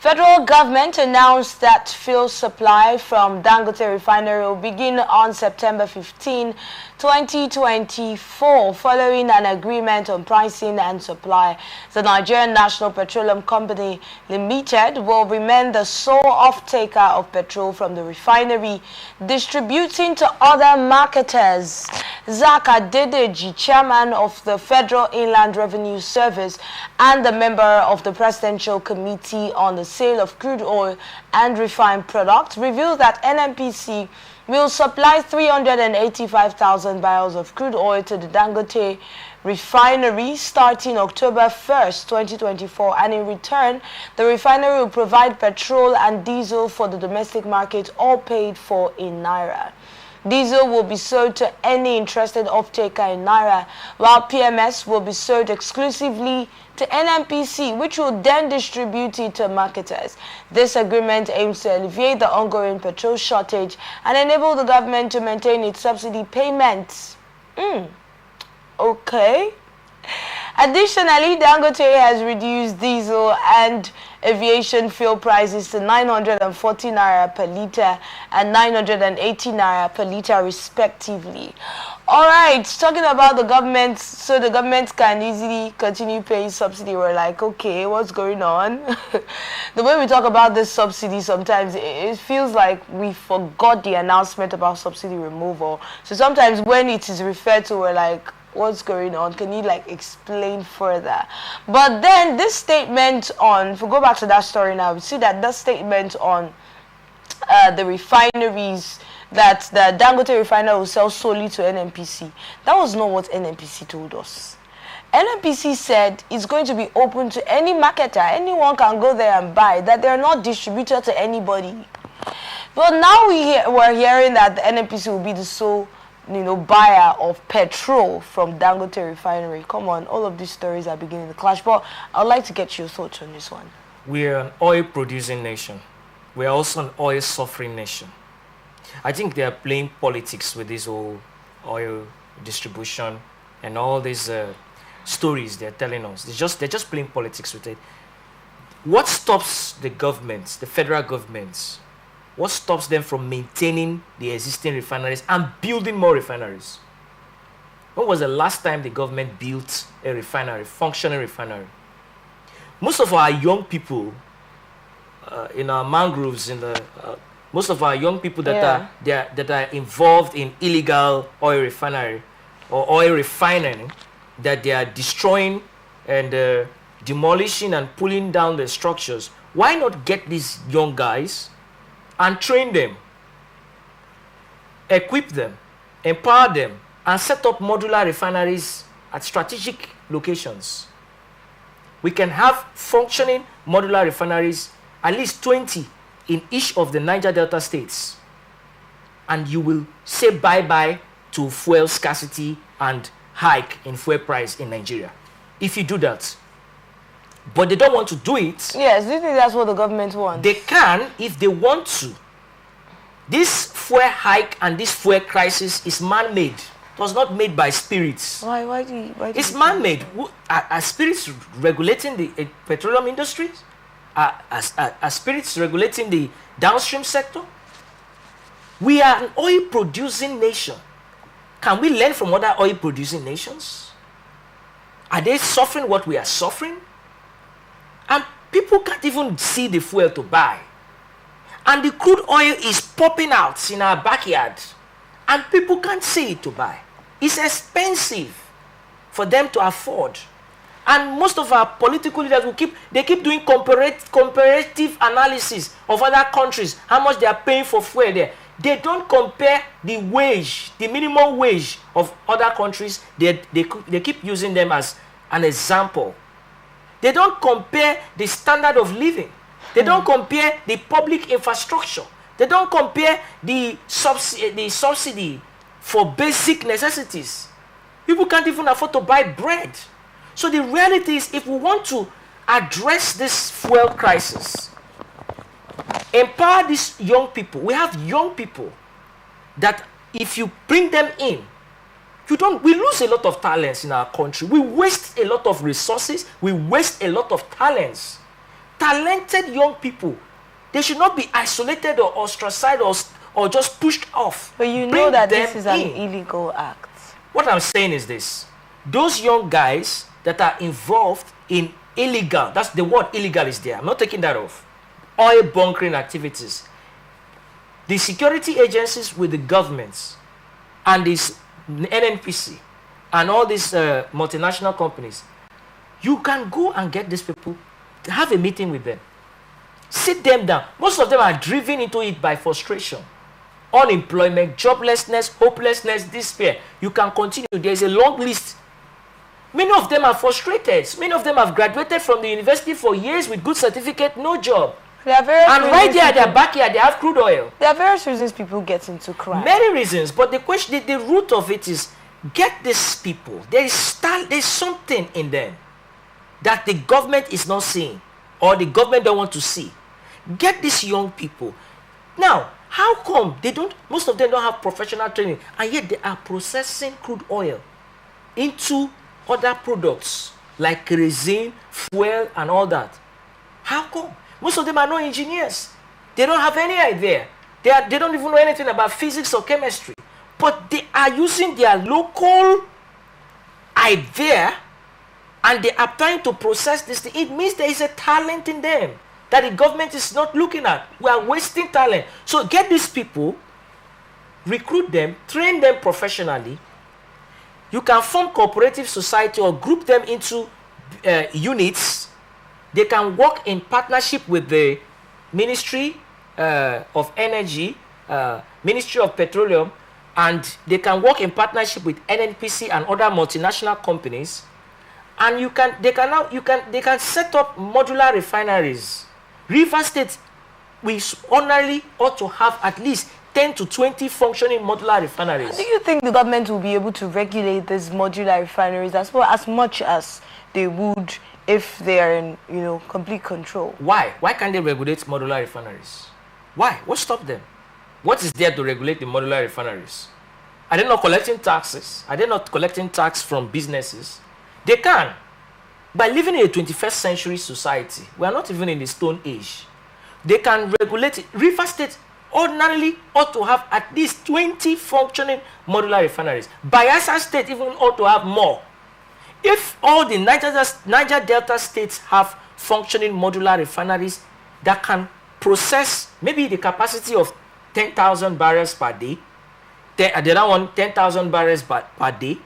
Federal government announced that fuel supply from Dangote Refinery will begin on September 15, 2024, following an agreement on pricing and supply. The Nigerian National Petroleum Company Limited will remain the sole off-taker of petrol from the refinery, distributing to other marketers. Zak Adedeji, chairman of the Federal Inland Revenue Service and the member of the Presidential Committee on the Sale of Crude Oil and Refined Products, revealed that NNPC will supply 385,000 barrels of crude oil to the Dangote Refinery starting October 1st, 2024, and in return, the refinery will provide petrol and diesel for the domestic market, all paid for in Naira. Diesel will be sold to any interested off-taker in Naira, while PMS will be sold exclusively to NNPC, which will then distribute it to marketers. This agreement aims to alleviate the ongoing petrol shortage and enable the government to maintain its subsidy payments. Okay. Additionally, Dangote has reduced diesel and aviation fuel prices to 940 naira per litre and 980 naira per litre respectively. Alright, talking about the government, so the government can easily continue paying subsidy. We're like, okay, what's going on? The way we talk about this subsidy, sometimes it feels like we forgot the announcement about subsidy removal. So sometimes when it is referred to, we're like, what's going on? Can you explain further? But then this statement on, if we go back to that story now, we see that statement on the refineries, that the Dangote Refinery will sell solely to NNPC. That was not what NNPC told us. NNPC said it's going to be open to any marketer. Anyone can go there and buy, that they're not distributed to anybody. But now we're hearing that the NNPC will be the sole buyer of petrol from Dangote Refinery. Come on, all of these stories are beginning to clash. But I'd like to get your thoughts on this one. We're an oil-producing nation. We're also an oil-suffering nation. I think they are playing politics with this whole oil distribution and all these stories they're telling us. They're just playing politics with it. What stops the governments, the federal governments, what stops them from maintaining the existing refineries and building more refineries? When was the last time the government built a refinery, functioning refinery? Most of our young people in our mangroves, most of our young people that are involved in illegal oil refinery or oil refining, that they are destroying and demolishing and pulling down the structures. Why not get these young guys and train them, equip them, empower them, and set up modular refineries at strategic locations? We can have functioning modular refineries, at least 20 in each of the Niger Delta states. And you will say bye-bye to fuel scarcity and hike in fuel price in Nigeria, if you do that. But they don't want to do it. Yes, do you think that's what the government wants? They can if they want to. This fuel hike and this fuel crisis is man-made. It was not made by spirits. Why it's man-made. Are spirits regulating the petroleum industries? Are spirits regulating the downstream sector? We are an oil-producing nation. Can we learn from other oil-producing nations? Are they suffering what we are suffering? And people can't even see the fuel to buy. And the crude oil is popping out in our backyard. And people can't see it to buy. It's expensive for them to afford. And most of our political leaders keep doing comparative analysis of other countries, how much they are paying for fuel there. They don't compare the wage, the minimum wage of other countries. They keep using them as an example. They don't compare the standard of living. They don't compare the public infrastructure. They don't compare the subsidy for basic necessities. People can't even afford to buy bread. So the reality is, if we want to address this fuel crisis, empower these young people. We have young people that if you bring them in, we lose a lot of talents in our country. We waste a lot of resources. We waste a lot of talents. talented young people. They should not be isolated or ostracized or just pushed off. But you know Bring that them this is an in. illegal act. What I'm saying is this. Those young guys that are involved in illegal, that's the word illegal is there. I'm not taking that off. Oil bunkering activities. The security agencies with the governments and this NNPC and all these multinational companies, you can go and get these people, have a meeting with them. Sit them down. Most of them are driven into it by frustration. Unemployment, joblessness, hopelessness, despair. You can continue. There's a long list. Many of them are frustrated. Many of them have graduated from the university for years with good certificate, no job. There are various And right there at their backyard, they have crude oil. There are various reasons people get into crime. Many reasons, but the question, the root of it is, get these people. There's something in them that the government is not seeing, or the government don't want to see. Get these young people. Now, how come most of them don't have professional training, and yet they are processing crude oil into other products like kerosene, fuel, and all that? How come? Most of them are not engineers. They don't have any idea. They don't even know anything about physics or chemistry. But they are using their local idea and they are trying to process this thing. It means there is a talent in them that the government is not looking at. We are wasting talent. So get these people, recruit them, train them professionally. You can form cooperative society or group them into units. They can work in partnership with the Ministry of Energy, Ministry of Petroleum, and they can work in partnership with NNPC and other multinational companies. And they can set up modular refineries. River State, we ordinarily ought to have at least 10 to 20 functioning modular refineries. Do you think the government will be able to regulate these modular refineries as well, as much as they would if they are in, complete control? Why? Why can't they regulate modular refineries? Why? What stopped them? What is there to regulate the modular refineries? Are they not collecting taxes? Are they not collecting tax from businesses? They can. By living in a 21st century society, we are not even in the Stone Age. They can regulate it. River State ordinarily ought to have at least 20 functioning modular refineries. Bayelsa State even ought to have more. If all the Niger Delta states have functioning modular refineries that can process maybe the capacity of 10,000 barrels per day, the other one 10,000 barrels per day,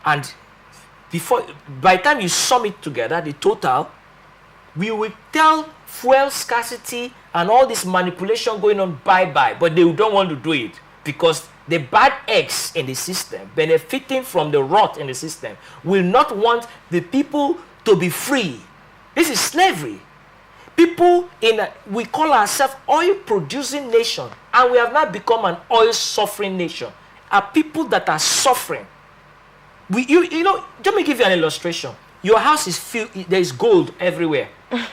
and by the time you sum it together, the total, we will tell fuel scarcity and all this manipulation going on bye-bye, but they don't want to do it because the bad eggs in the system, benefiting from the rot in the system, will not want the people to be free. This is slavery. People we call ourselves oil-producing nation, and we have now become an oil-suffering nation. Are people that are suffering. Let me give you an illustration. Your house is filled, there is gold everywhere.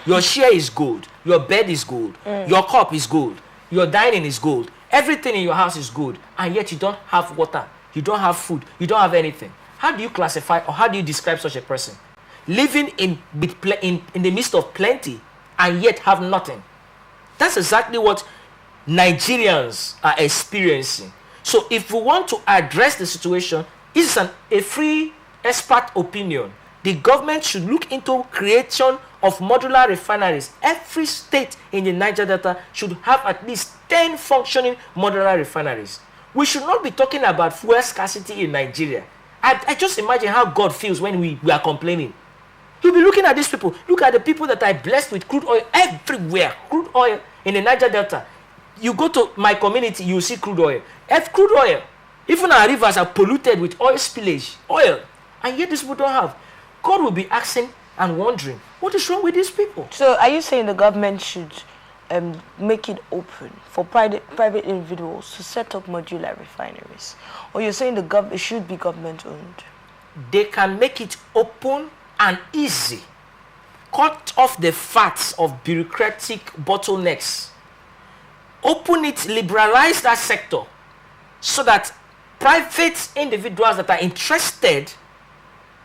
Your chair is gold. Your bed is gold. Your cup is gold. Your dining is gold. Everything in your house is gold. And yet you don't have water. You don't have food. You don't have anything. How do you classify or how do you describe such a person? Living in the midst of plenty and yet have nothing. That's exactly what Nigerians are experiencing. So if we want to address the situation, this is a free expert opinion. The government should look into creation of modular refineries. Every state in the Niger Delta should have at least 10 functioning modular refineries. We should not be talking about fuel scarcity in Nigeria. I just imagine how God feels when we are complaining. You'll be looking at these people. Look at the people that are blessed with crude oil everywhere. Crude oil in the Niger Delta. You go to my community, you see crude oil. Crude oil. Even our rivers are polluted with oil spillage. Oil. And yet these people don't have. God will be asking and wondering, what is wrong with these people? So are you saying the government should make it open for private individuals to set up modular refineries? Or you're saying it should be government owned? They can make it open and easy. Cut off the fats of bureaucratic bottlenecks. Open it, liberalize that sector so that private individuals that are interested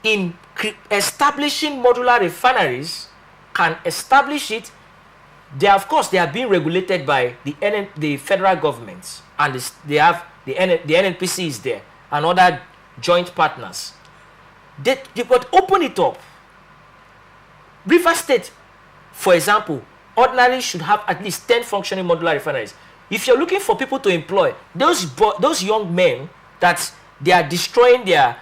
in establishing modular refineries can establish it, they of course they are being regulated by the federal government, and they have the NNPC is there and other joint partners. They could open it up. River State, for example, ordinarily should have at least 10 functioning modular refineries. If you're looking for people to employ, those young men that they are destroying their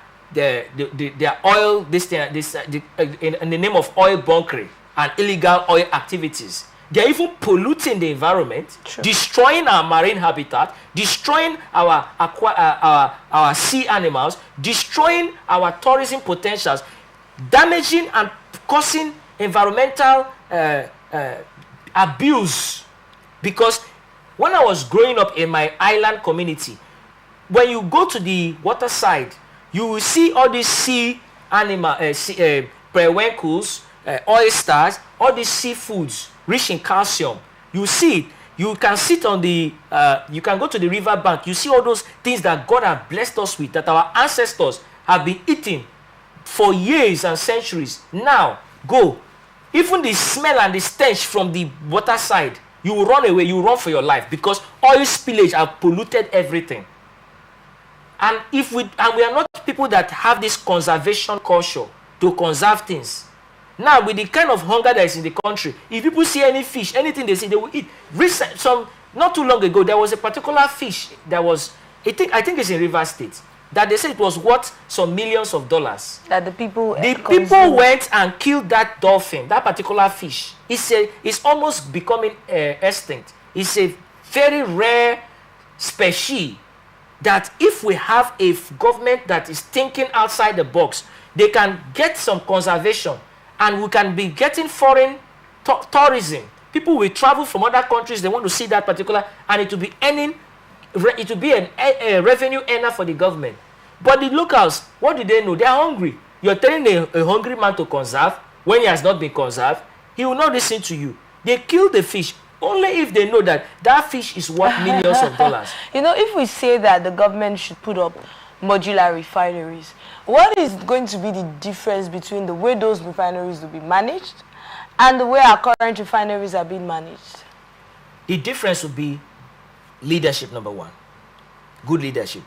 oil, in the name of oil bunkering and illegal oil activities, they're even polluting the environment, destroying our marine habitat, destroying our sea animals, destroying our tourism potentials, damaging and causing environmental abuse. Because when I was growing up in my island community, when you go to the water side, you will see all these sea animal, periwinkles, oysters, all these seafoods rich in calcium. You see it. You can sit on the, you can go to the river bank. You see all those things that God has blessed us with, that our ancestors have been eating for years and centuries. Now, go. Even the smell and the stench from the water side, you will run away. You will run for your life, because oil spillage have polluted everything. And we are not people that have this conservation culture to conserve things. Now, with the kind of hunger that is in the country, if people see any fish, anything they see, they will eat. Not too long ago, there was a particular fish that was, I think it's in River State, that they said it was worth some millions of dollars. That the people went and killed that dolphin, that particular fish. It's almost becoming extinct. It's a very rare species that if we have a government that is thinking outside the box, they can get some conservation, and we can be getting foreign tourism. People will travel from other countries, they want to see that particular, and it will be earning, it will be a revenue earner for the government. But the locals, what do they know? They are hungry. You're telling a hungry man to conserve when he has not been conserved. He will not listen to you. They kill the fish only if they know that that fish is worth millions of dollars. You know, if we say that the government should put up modular refineries, what is going to be the difference between the way those refineries will be managed and the way our current refineries are being managed? The difference would be leadership, number one. Good leadership.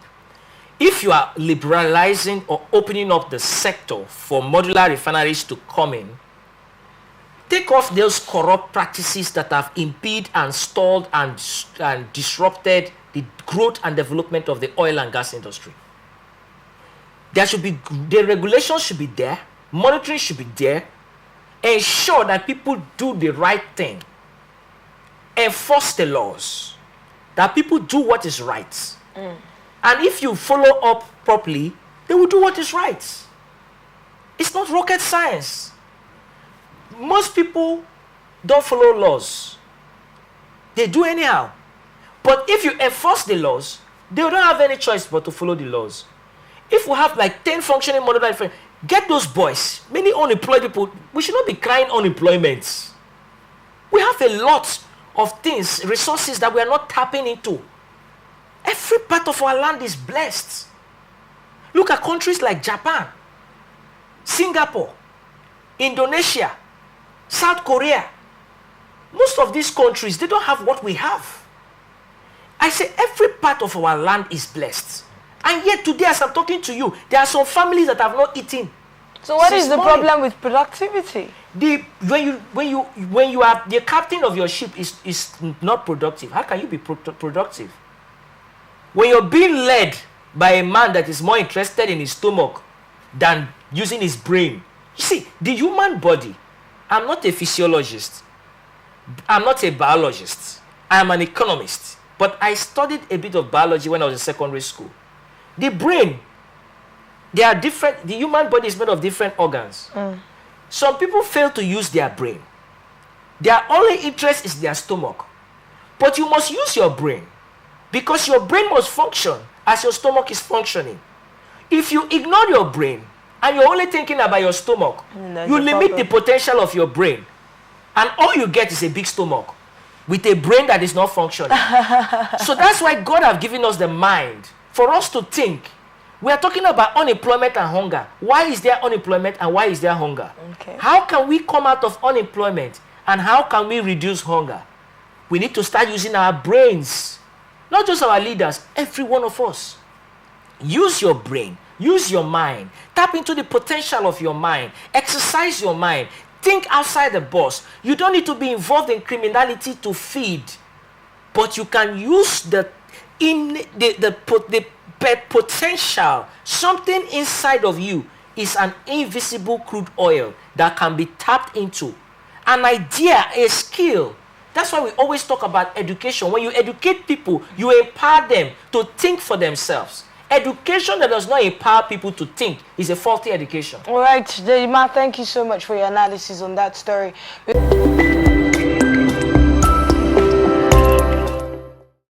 If you are liberalizing or opening up the sector for modular refineries to come in, take off those corrupt practices that have impeded and stalled and disrupted the growth and development of the oil and gas industry. There should be, the regulations should be there, monitoring should be there, ensure that people do the right thing, enforce the laws, that people do what is right. And if you follow up properly, they will do what is right. It's not rocket science. Most people don't follow laws. They do anyhow. But if you enforce the laws, they don't have any choice but to follow the laws. If we have like 10 functioning modular refineries, get those boys, many unemployed people. We should not be crying unemployment. We have a lot of things, resources that we are not tapping into. Every part of our land is blessed. Look at countries like Japan, Singapore, Indonesia, South Korea. Most of these countries, they don't have what we have. I say every part of our land is blessed. And yet today, as I'm talking to you, there are some families that have not eaten. So what is the problem with productivity? When you are the captain of your ship is not productive. How can you be productive? When you're being led by a man that is more interested in his stomach than using his brain. You see, the human body, I'm not a physiologist. I'm not a biologist. I'm an economist. But I studied a bit of biology when I was in secondary school. The brain, they are different. The human body is made of different organs. Some people fail to use their brain. Their only interest is their stomach. But you must use your brain, because your brain must function as your stomach is functioning. If you ignore your brain and you're only thinking about your stomach, you limit the potential of your brain. And all you get is a big stomach with a brain that is not functioning. So that's why God has given us the mind for us to think. We are talking about unemployment and hunger. Why is there unemployment and why is there hunger? Okay. How can we come out of unemployment And how can we reduce hunger? We need to start using our brains. Not just our leaders, every one of us. Use your brain. Use your mind. Tap into the potential of your mind. Exercise your mind. Think outside the box. You don't need to be involved in criminality to feed. But you can use the potential. Something inside of you is an invisible crude oil that can be tapped into. An idea, a skill. That's why we always talk about education. When you educate people, you empower them to think for themselves. Education that does not empower people to think is a faulty education. All right, Dejima, thank you so much for your analysis on that story.